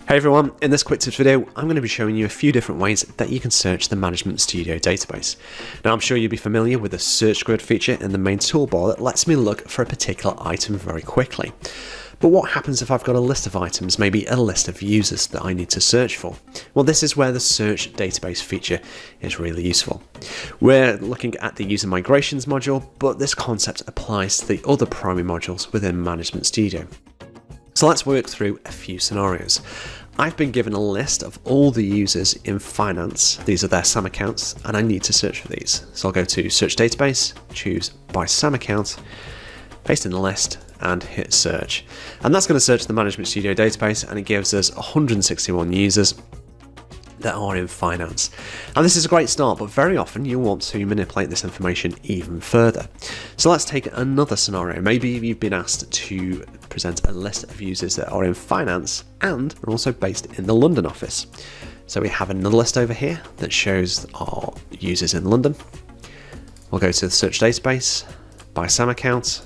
Hey everyone, in this quick tips video, I'm going to be showing you a few different ways that you can search the ManagementStudio database. Now I'm sure you'll be familiar with the search grid feature in the main toolbar that lets me look for a particular item very quickly. But what happens if I've got a list of items, maybe a list of users that I need to search for? Well, this is where the search database feature is really useful. We're looking at the user migrations module, but this concept applies to the other primary modules within ManagementStudio. So let's work through a few scenarios. I've been given a list of all the users in finance. These are their SAM accounts, and I need to search for these. So I'll go to search database, choose by SAM account, paste in the list, and hit search. And that's going to search the ManagementStudio database, and it gives us 161 users that are in finance. And this is a great start, but very often you'll want to manipulate this information even further. So let's take another scenario. Maybe you've been asked to present a list of users that are in finance and are also based in the London office. So we have another list over here that shows our users in London. We'll go to the search database, by SAM account,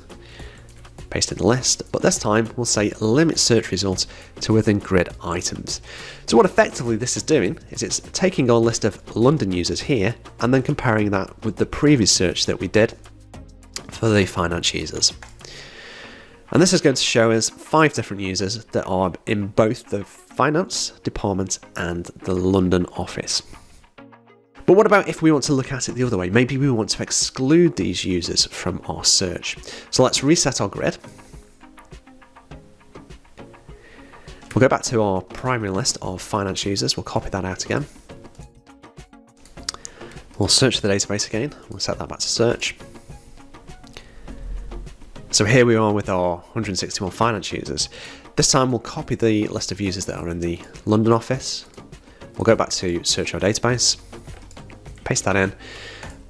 paste in the list, but this time we'll say limit search results to within grid items. So what effectively this is doing is it's taking our list of London users here and then comparing that with the previous search that we did for the finance users. And this is going to show us 5 different users that are in both the finance department and the London office. But what about if we want to look at it the other way? Maybe we want to exclude these users from our search. So let's reset our grid. We'll go back to our primary list of finance users. We'll copy that out again. We'll search the database again. We'll set that back to search. So here we are with our 161 finance users. This time we'll copy the list of users that are in the London office. We'll go back to search our database. Paste that in,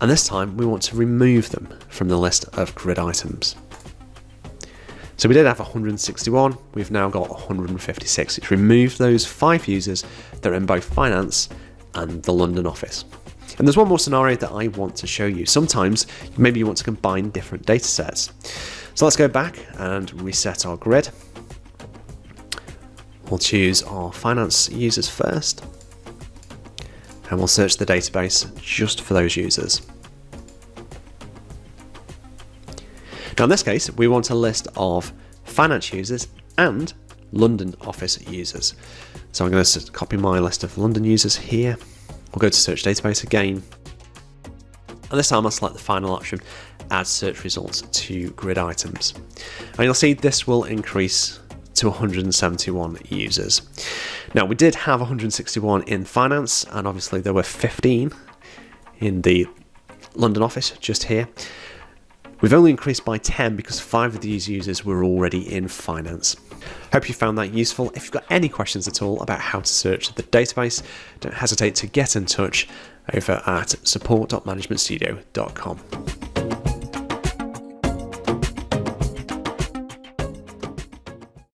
and this time we want to remove them from the list of grid items. So we did have 161, we've now got 156. It's removed those 5 users that are in both finance and the London office. And there's one more scenario that I want to show you. Sometimes maybe you want to combine different data sets. So let's go back and reset our grid. We'll choose our finance users first. And we'll search the database just for those users. Now in this case, we want a list of finance users and London office users. So I'm going to copy my list of London users here. We'll go to search database again. And this time I'll select the final option, add search results to grid items. And you'll see this will increase to 171 users. Now we did have 161 in finance, and obviously there were 15 in the London office just here. We've only increased by 10 because 5 of these users were already in finance. Hope you found that useful. If you've got any questions at all about how to search the database, don't hesitate to get in touch over at support.managementstudio.com.